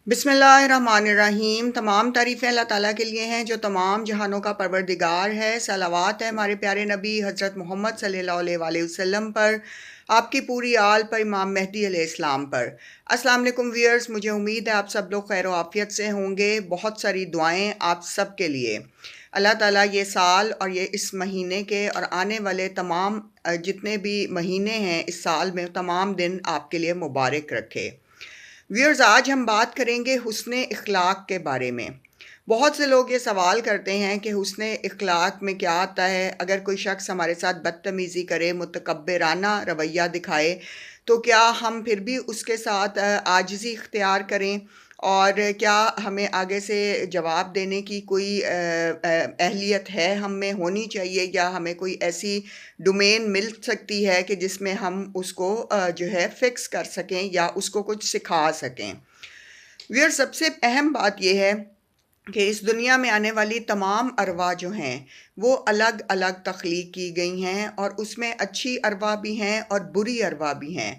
बिस्मिल्लाहिर्रहमानिर्रहीम। तमाम तारीफ़ें अल्लाह ताला के लिए हैं जो तमाम जहानों का परवरदिगार है। सलावत है हमारे प्यारे नबी हज़रत मोहम्मद सल्लल्लाहु अलैहि वसल्लम पर, आपकी पूरी आल पर, इमाम मेहदी अलैहिस्सलाम पर। अस्सलाम वालेकुम व्यूअर्स, मुझे उम्मीद है आप सब लोग खैर आफियत से होंगे। बहुत सारी दुआएं आप सब के लिए। अल्लाह ताला ये साल और ये इस महीने के और आने वाले तमाम जितने भी महीने हैं इस साल में, तमाम दिन आपके लिए मुबारक रखे। व्यूअर्स, आज हम बात करेंगे हुस्ने इखलाक के बारे में। बहुत से लोग ये सवाल करते हैं कि हुस्ने इखलाक में क्या आता है। अगर कोई शख्स हमारे साथ बदतमीज़ी करे, मुतकब्बिराना रवैया दिखाए, तो क्या हम फिर भी उसके साथ आजिज़ी इख्तियार करें, और क्या हमें आगे से जवाब देने की कोई अहलियत है, हम में होनी चाहिए, या हमें कोई ऐसी डोमेन मिल सकती है कि जिसमें हम उसको जो है फ़िक्स कर सकें या उसको कुछ सिखा सकें। व्यूअर, सबसे अहम बात यह है कि इस दुनिया में आने वाली तमाम अरवा जो हैं वो अलग अलग तख्लीक की गई हैं, और उसमें अच्छी अरवा भी हैं और बुरी अरवा भी हैं।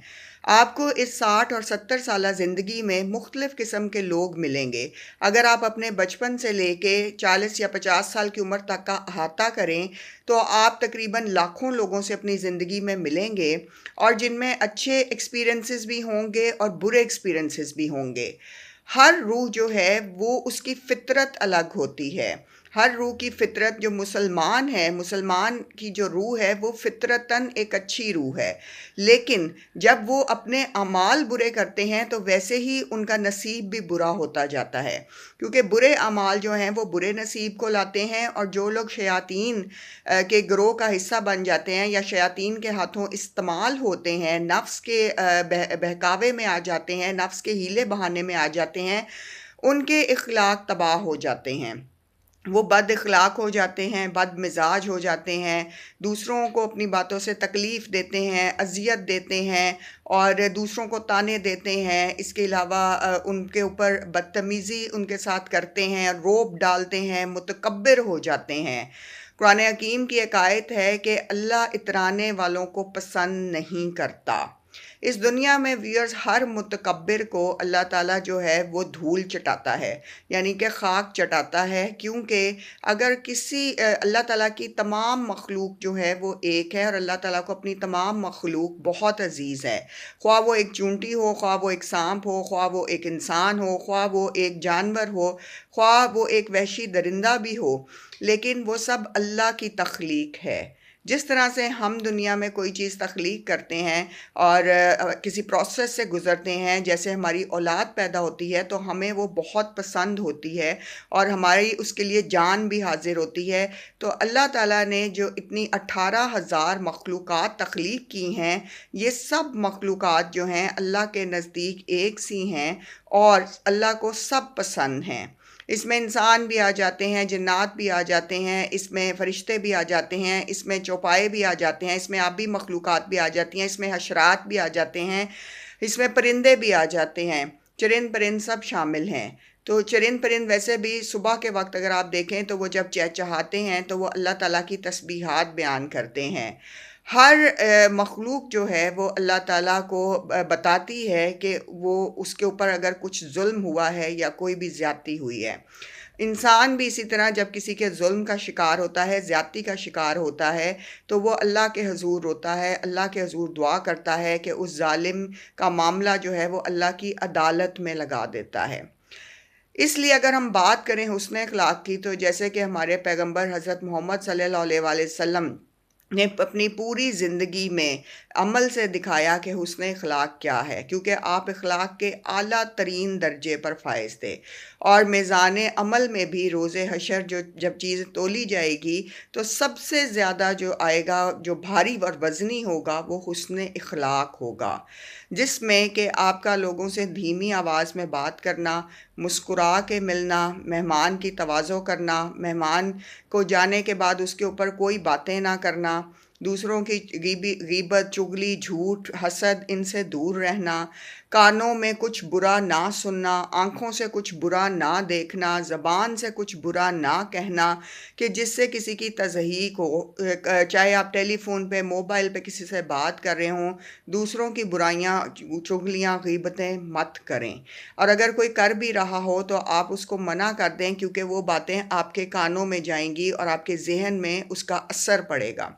आपको इस 60 और 70 साला ज़िंदगी में मुख्तलिफ़ किस्म के लोग मिलेंगे। अगर आप अपने बचपन से लेके 40 या 50 साल की उम्र तक का अहाता करें, तो आप तकरीबन लाखों लोगों से अपनी ज़िंदगी में मिलेंगे, और जिनमें अच्छे एक्सपीरियंसेस भी होंगे और बुरे एक्सपीरियंसेस भी होंगे। हर रूह जो है वो उसकी फ़ितरत अलग होती है। हर रूह की फ़ितरत, जो मुसलमान है, मुसलमान की जो रूह है वो फ़ितरतन एक अच्छी रूह है। लेकिन जब वो अपने अमाल बुरे करते हैं तो वैसे ही उनका नसीब भी बुरा होता जाता है, क्योंकि बुरे अमाल जो हैं वो बुरे नसीब को लाते हैं। और जो लोग शयातीन के गिरोह का हिस्सा बन जाते हैं या शयातीन के हाथों इस्तेमाल होते हैं, नफ्स के बहकावे में आ जाते हैं, नफ्स के हीले बहाने में आ जाते हैं, उनके इखलाक तबाह हो जाते हैं। वो बद इखलाक हो जाते हैं, बद मिजाज हो जाते हैं, दूसरों को अपनी बातों से तकलीफ़ देते हैं, अजियत देते हैं, और दूसरों को ताने देते हैं। इसके अलावा उनके ऊपर बदतमीज़ी उनके साथ करते हैं, रोब डालते हैं, मुतकब्बिर हो जाते हैं। कुरान हकीम की एक आयत है कि अल्लाह इतराने वालों को पसंद नहीं करता। इस दुनिया में व्यूअर्स, हर मुतकब्बिर को अल्लाह ताला जो है वो धूल चटाता है, यानी कि खाक चटाता है। क्योंकि अगर किसी अल्लाह ताला की तमाम मखलूक जो है वो एक है, और अल्लाह ताला को अपनी तमाम मखलूक बहुत अजीज़ है। ख्वाह वो एक चूंटी हो, ख्वाह वो एक सांप हो, ख्वाह वो एक इंसान हो, ख्वाह वो एक जानवर हो, ख्वाह वो एक वहशी दरिंदा भी हो, लेकिन वो सब अल्लाह की तख्लीक है। जिस तरह से हम दुनिया में कोई चीज़ तख्लीक करते हैं और किसी प्रोसेस से गुज़रते हैं, जैसे हमारी औलाद पैदा होती है तो हमें वो बहुत पसंद होती है और हमारी उसके लिए जान भी हाजिर होती है। तो अल्लाह ताला ने जो इतनी 18,000 मखलूक़ात तख्लीक की हैं, ये सब मखलूक़ात जो हैं अल्लाह के नज़दीक एक सी हैं, और अल्लाह को सब पसंद हैं। इसमें इंसान भी आ जाते हैं, जिन्नात भी आ जाते हैं, इसमें फ़रिश्ते भी आ जाते हैं, इसमें चौपाए भी आ जाते हैं, इसमें आबी मखलूक़ात भी आ जाती हैं, इसमें हशरात भी आ जाते हैं, इसमें परिंदे भी आ जाते हैं, चरिंद परिंद सब शामिल हैं। तो चरिंद परिंद वैसे भी सुबह के वक्त अगर आप देखें तो वो जब चहचहाते हैं तो वो अल्लाह ताला की तस्बीहात बयान करते हैं। हर मखलूक जो है वो अल्लाह ताला को बताती है कि वो उसके ऊपर अगर कुछ जुल्म हुआ है या कोई भी ज़्यादती हुई है। इंसान भी इसी तरह जब किसी के जुल्म का शिकार होता है, ज़्यादती का शिकार होता है, तो वो अल्लाह के हज़ूर रोता है, अल्लाह के हज़ूर दुआ करता है कि उस ज़ालिम का मामला जो है वो अल्लाह की अदालत में लगा देता है। इसलिए अगर हम बात करें हुस्न अखलाक की, तो जैसे कि हमारे पैगंबर हज़रत मोहम्मद सल्लल्लाहु अलैहि वसल्लम ने अपनी पूरी ज़िंदगी में अमल से दिखाया कि हुस्न अखलाक क्या है, क्योंकि आप अखलाक के आला तरीन दर्जे पर फायज़ थे। और मीज़ान अमल में भी रोज़े हशर जो जब चीज़ तोली जाएगी तो सबसे ज़्यादा जो आएगा, जो भारी और वज़नी होगा, वो हुस्न अखलाक होगा, जिसमें कि आपका लोगों से धीमी आवाज़ में बात करना, मुस्कुरा के मिलना, मेहमान की तवाज़ो करना, मेहमान को जाने के बाद उसके ऊपर कोई बातें ना करना, दूसरों की गीबत, चुगली, झूठ, हसद, इनसे दूर रहना, कानों में कुछ बुरा ना सुनना, आँखों से कुछ बुरा ना देखना, ज़बान से कुछ बुरा ना कहना कि जिससे किसी की तज़हीक हो। चाहे आप टेलीफ़ोन पे, मोबाइल पे किसी से बात कर रहे हों, दूसरों की बुराइयाँ, चुगलियाँ, गीबतें मत करें। और अगर कोई कर भी रहा हो तो आप उसको मना कर दें, क्योंकि वो बातें आपके कानों में जाएंगी और आपके ज़हन में उसका असर पड़ेगा।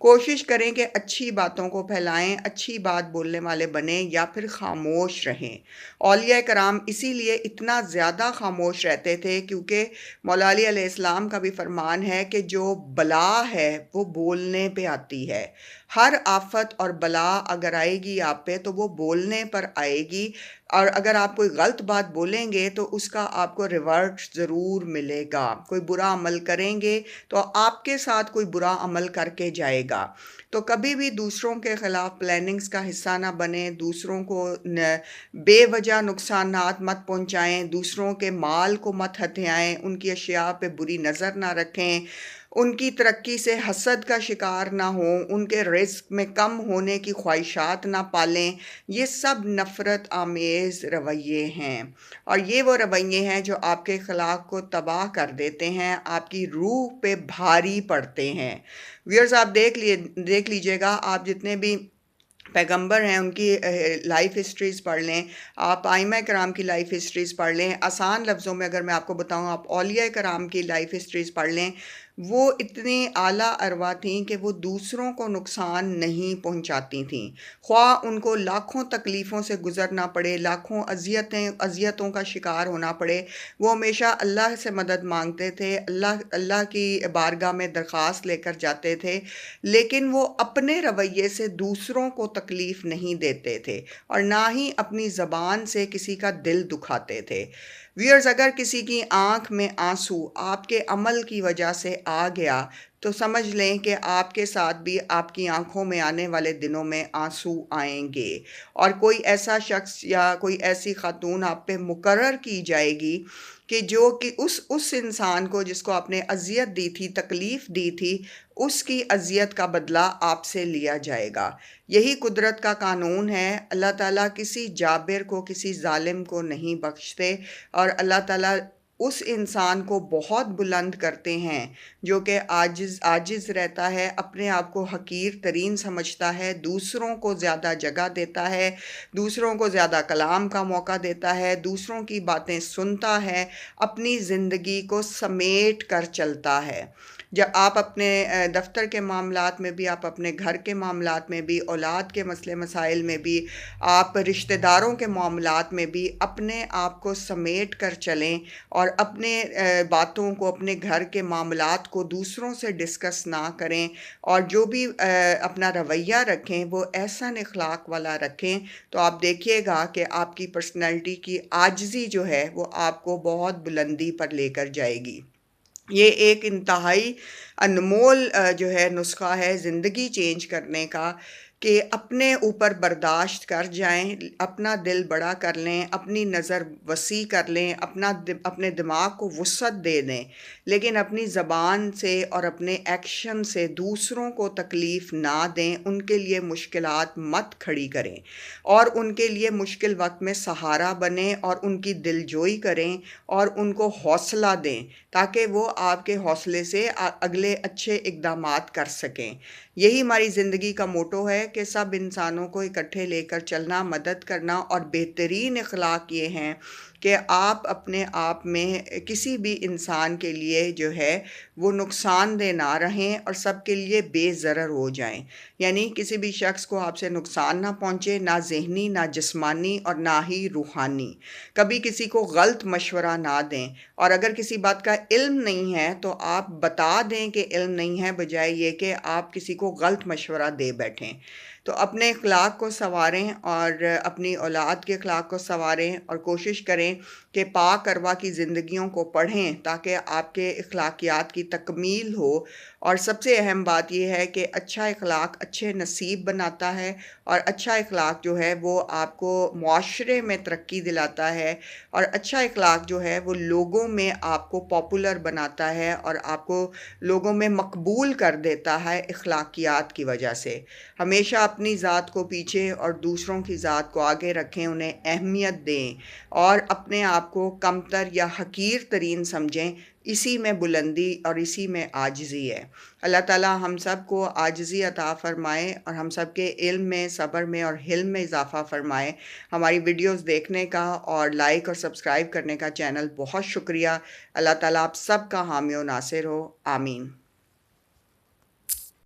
कोशिश करें कि अच्छी बातों को फैलाएं, अच्छी बात बोलने वाले बने या फिर खामोश रहें। औलिया कराम इसीलिए इतना ज़्यादा खामोश रहते थे क्योंकि मौला अली अलैहिस्सलाम का भी फरमान है कि जो बला है वो बोलने पे आती है। हर आफत और बला अगर आएगी आप पे तो वो बोलने पर आएगी, और अगर आप कोई गलत बात बोलेंगे तो उसका आपको रिवर्ट ज़रूर मिलेगा। कोई बुरा अमल करेंगे तो आपके साथ कोई बुरा अमल करके जाएगा। तो कभी भी दूसरों के ख़िलाफ़ प्लानिंग्स का हिस्सा ना बने, दूसरों को बेवजह नुकसानात मत पहुंचाएं, दूसरों के माल को मत हथियाएं, उनकी अशिया पे बुरी नज़र ना रखें, उनकी तरक्की से हसद का शिकार ना हो, उनके रिस्क में कम होने की ख्वाहिशात ना पालें। ये सब नफ़रत आमेज़ रवैये हैं, और ये वो रवैये हैं जो आपके अखलाक को तबाह कर देते हैं, आपकी रूह पे भारी पड़ते हैं। व्यूअर्स, आप देख लीजिएगा, आप जितने भी पैगंबर हैं उनकी लाइफ हिस्ट्रीज़ पढ़ लें, आप आइमा कराम की लाइफ हिस्ट्रीज़ पढ़ लें। आसान लफ्ज़ों में अगर मैं आपको बताऊं, आप औलिया कराम की लाइफ हिस्ट्रीज़ पढ़ लें। वो इतनी आला अरवा थीं कि वो दूसरों को नुकसान नहीं पहुंचाती थीं, ख्वाह उनको लाखों तकलीफ़ों से गुज़रना पड़े, लाखों अज़ियतों का शिकार होना पड़े। वो हमेशा अल्लाह से मदद मांगते थे, अल्लाह अल्लाह की बारगाह में दरख्वास्त लेकर जाते थे, लेकिन वो अपने रवैये से दूसरों को तकलीफ़ नहीं देते थे और ना ही अपनी ज़बान से किसी का दिल दुखाते थे। व्यूअर्स, अगर किसी की आंख में आंसू आपके अमल की वजह से आ गया तो समझ लें कि आपके साथ भी आपकी आंखों में आने वाले दिनों में आंसू आएंगे, और कोई ऐसा शख्स या कोई ऐसी खातून आप पे मुकर्रर की जाएगी कि जो कि उस इंसान को जिसको आपने अजियत दी थी, तकलीफ़ दी थी, उसकी अजियत का बदला आपसे लिया जाएगा। यही कुदरत का कानून है। अल्लाह ताला किसी जाबिर को, किसी जालिम को नहीं बख्शते, और अल्लाह ताला उस इंसान को बहुत बुलंद करते हैं जो कि आजिज़ रहता है, अपने आप को हकीर तरीन समझता है, दूसरों को ज़्यादा जगह देता है, दूसरों को ज़्यादा कलाम का मौका देता है, दूसरों की बातें सुनता है, अपनी ज़िंदगी को समेट कर चलता है। जब आप अपने दफ्तर के मामलात में भी, आप अपने घर के मामलात में भी, औलाद के मसले मसाइल में भी, आप रिश्तेदारों के मामलात में भी अपने आप को समेट कर चलें, और अपने बातों को, अपने घर के मामलात को दूसरों से डिस्कस ना करें, और जो भी अपना रवैया रखें वो एहसन अखलाक वाला रखें। तो आप देखिएगा कि आपकी पर्सनैलिटी की आजिज़ी जो है वो आपको बहुत बुलंदी पर लेकर जाएगी। ये एक इंतहाई अनमोल जो है नुस्खा है ज़िंदगी चेंज करने का, कि अपने ऊपर बर्दाश्त कर जाएं, अपना दिल बड़ा कर लें, अपनी नज़र वसी कर लें, अपने दिमाग को वुसअत दे दें, लेकिन अपनी ज़बान से और अपने एक्शन से दूसरों को तकलीफ़ ना दें, उनके लिए मुश्किलात मत खड़ी करें, और उनके लिए मुश्किल वक्त में सहारा बनें, और उनकी दिलजोई करें और उनको हौसला दें, ताकि वो आपके हौसले से अगले अच्छे इक़दामात कर सकें। यही हमारी ज़िंदगी का मोटो है कि सब इंसानों को इकट्ठे लेकर चलना, मदद करना, और बेहतरीन अखलाक ये हैं कि आप अपने आप में किसी भी इंसान के लिए जो है वो नुकसानदेह ना रहें और सबके लिए बेज़रर हो जाएं। यानी किसी भी शख्स को आपसे नुकसान ना पहुँचे, ना ज़हनी, ना जिस्मानी और ना ही रूहानी। कभी किसी को गलत मशवरा ना दें, और अगर किसी बात का इल्म नहीं है तो आप बता दें कि इल्म नहीं है, बजाय ये कि आप किसी को गलत मशवरा दे बैठें। تو اپنے اخلاق کو سنواریں اور اپنی اولاد کے اخلاق کو سنواریں، اور کوشش کریں کہ پاک اروا کی زندگیوں کو پڑھیں تاکہ آپ کے اخلاقیات کی تکمیل ہو۔ اور سب سے اہم بات یہ ہے کہ اچھا اخلاق اچھے نصیب بناتا ہے، اور اچھا اخلاق جو ہے وہ آپ کو معاشرے میں ترقی دلاتا ہے، اور اچھا اخلاق جو ہے وہ لوگوں میں آپ کو پاپولر بناتا ہے اور آپ کو لوگوں میں مقبول کر دیتا ہے اخلاقیات کی وجہ سے۔ ہمیشہ اپنی ذات کو پیچھے اور دوسروں کی ذات کو آگے رکھیں، انہیں اہمیت دیں اور اپنے آپ کو کمتر یا حقیر ترین سمجھیں۔ اسی میں بلندی اور اسی میں عاجزی ہے۔ اللہ تعالیٰ ہم سب کو عاجزی عطا فرمائے اور ہم سب کے علم میں، صبر میں اور حلم میں اضافہ فرمائے۔ ہماری ویڈیوز دیکھنے کا اور لائک اور سبسکرائب کرنے کا چینل بہت شکریہ۔ اللہ تعالیٰ آپ سب کا حامی و ناصر ہو، آمین۔